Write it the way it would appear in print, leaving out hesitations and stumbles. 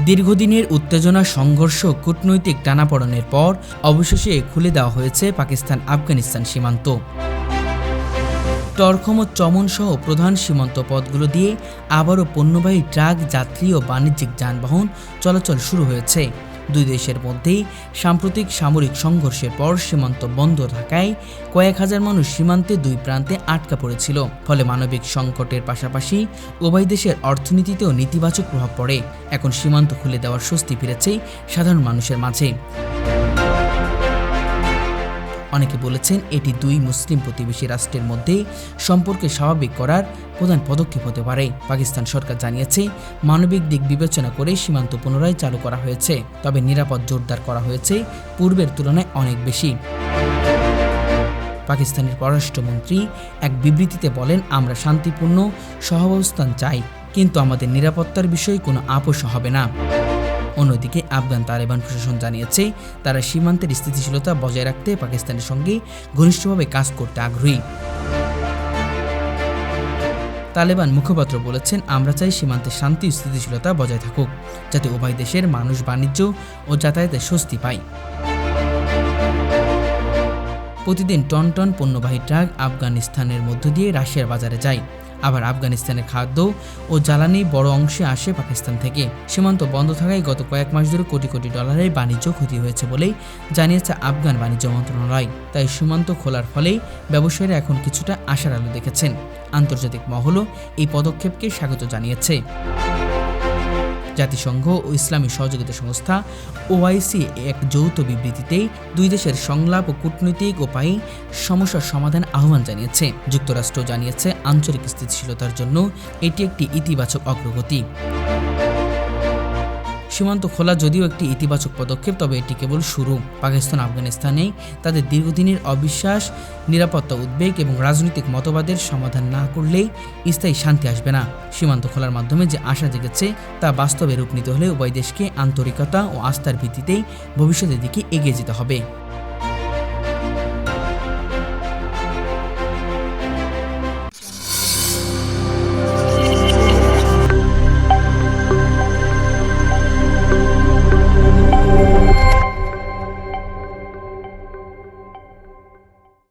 দীর্ঘদিনের উত্তেজনা, সংঘর্ষ, কূটনৈতিক টানাপোড়েনের পর অবশেষে খুলে দেওয়া হয়েছে পাকিস্তান আফগানিস্তান সীমান্ত। টরখম ও চমন সহ প্রধান সীমান্ত পথগুলো দিয়ে আবারও পণ্যবাহী ট্রাক, যাত্রী ও বাণিজ্যিক যানবাহন চলাচল শুরু হয়েছে। দুই দেশের মধ্যেই সাম্প্রতিক সামরিক সংঘর্ষের পর সীমান্ত বন্ধ থাকায় কয়েক হাজার মানুষ সীমান্তে দুই প্রান্তে আটকা পড়েছিল। ফলে মানবিক সংকটের পাশাপাশি উভয় দেশের অর্থনীতিতেও নেতিবাচক প্রভাব পড়ে। এখন সীমান্ত খুলে দেওয়ার স্বস্তি ফিরেছে সাধারণ মানুষের মাঝে। অনেকে বলেছেন এটি দুই মুসলিম প্রতিবেশী রাষ্ট্রের মধ্যে সম্পর্কে স্বাভাবিক করার প্রধান পদক্ষেপ হতে পারে। পাকিস্তান সরকার জানিয়েছে, মানবিক দিক বিবেচনা করে সীমান্ত পুনরায় চালু করা হয়েছে, তবে নিরাপদ জোরদার করা হয়েছে পূর্বের তুলনায় অনেক বেশি। পাকিস্তানের পররাষ্ট্রমন্ত্রী এক বিবৃতিতে বলেন, আমরা শান্তিপূর্ণ সহাবস্থান চাই, কিন্তু আমাদের নিরাপত্তার বিষয়ে কোনো আপোষ হবে না। অন্যদিকে আফগান তালেবান প্রশাসন জানিয়েছে, তারা সীমান্তের স্থিতিশীলতা বজায় রাখতে পাকিস্তানের সঙ্গে ঘনিষ্ঠভাবে কাজ করতে আগ্রহী। তালেবান মুখপাত্র বলেছেন, আমরা চাই সীমান্তে শান্তি ও স্থিতিশীলতা বজায় থাকুক, যাতে উভয় দেশের মানুষ বাণিজ্য ও যাতায়াতে স্বস্তি পায়। প্রতিদিন টন টন পণ্যবাহী ট্রাক আফগানিস্তানের মধ্য দিয়ে রাশিয়ার বাজারে যায়। আবার আফগানিস্তানের খাদ্য ও জ্বালানি বড় অংশে আসে পাকিস্তান থেকে। সীমান্ত বন্ধ থাকায় গত কয়েক মাস ধরে কোটি কোটি ডলারের বাণিজ্য ক্ষতি হয়েছে বলেই জানিয়েছে আফগান বাণিজ্য মন্ত্রণালয়। তাই সীমান্ত খোলার ফলে ব্যবসায়ীরা এখন কিছুটা আশার আলো দেখেছেন। আন্তর্জাতিক মহলও এই পদক্ষেপকে স্বাগত জানিয়েছে। জাতিসংঘ ও ইসলামী সহযোগিতা সংস্থা ওআইসি এক যৌথ বিবৃতিতে দুই দেশের সংলাপ ও কূটনৈতিক উপায়ে সমস্যার সমাধান আহ্বান জানিয়েছে। যুক্তরাষ্ট্র জানিয়েছে, আঞ্চলিক স্থিতিশীলতার জন্য এটি একটি ইতিবাচক অগ্রগতি। সীমান্ত খোলা যদিও একটি ইতিবাচক পদক্ষেপ, তবে এটি কেবল শুরু। পাকিস্তান আফগানিস্তানে তাদের দীর্ঘদিনের অবিশ্বাস, নিরাপত্তা উদ্বেগ এবং রাজনৈতিক মতবাদের সমাধান না করলেই স্থায়ী শান্তি আসবে না। সীমান্ত খোলার মাধ্যমে যে আশা জেগেছে তা বাস্তবে রূপ নিতে হলে উভয় দেশকে আন্তরিকতা ও আস্থার ভিত্তিতেই ভবিষ্যতের দিকে এগিয়ে যেতে হবে।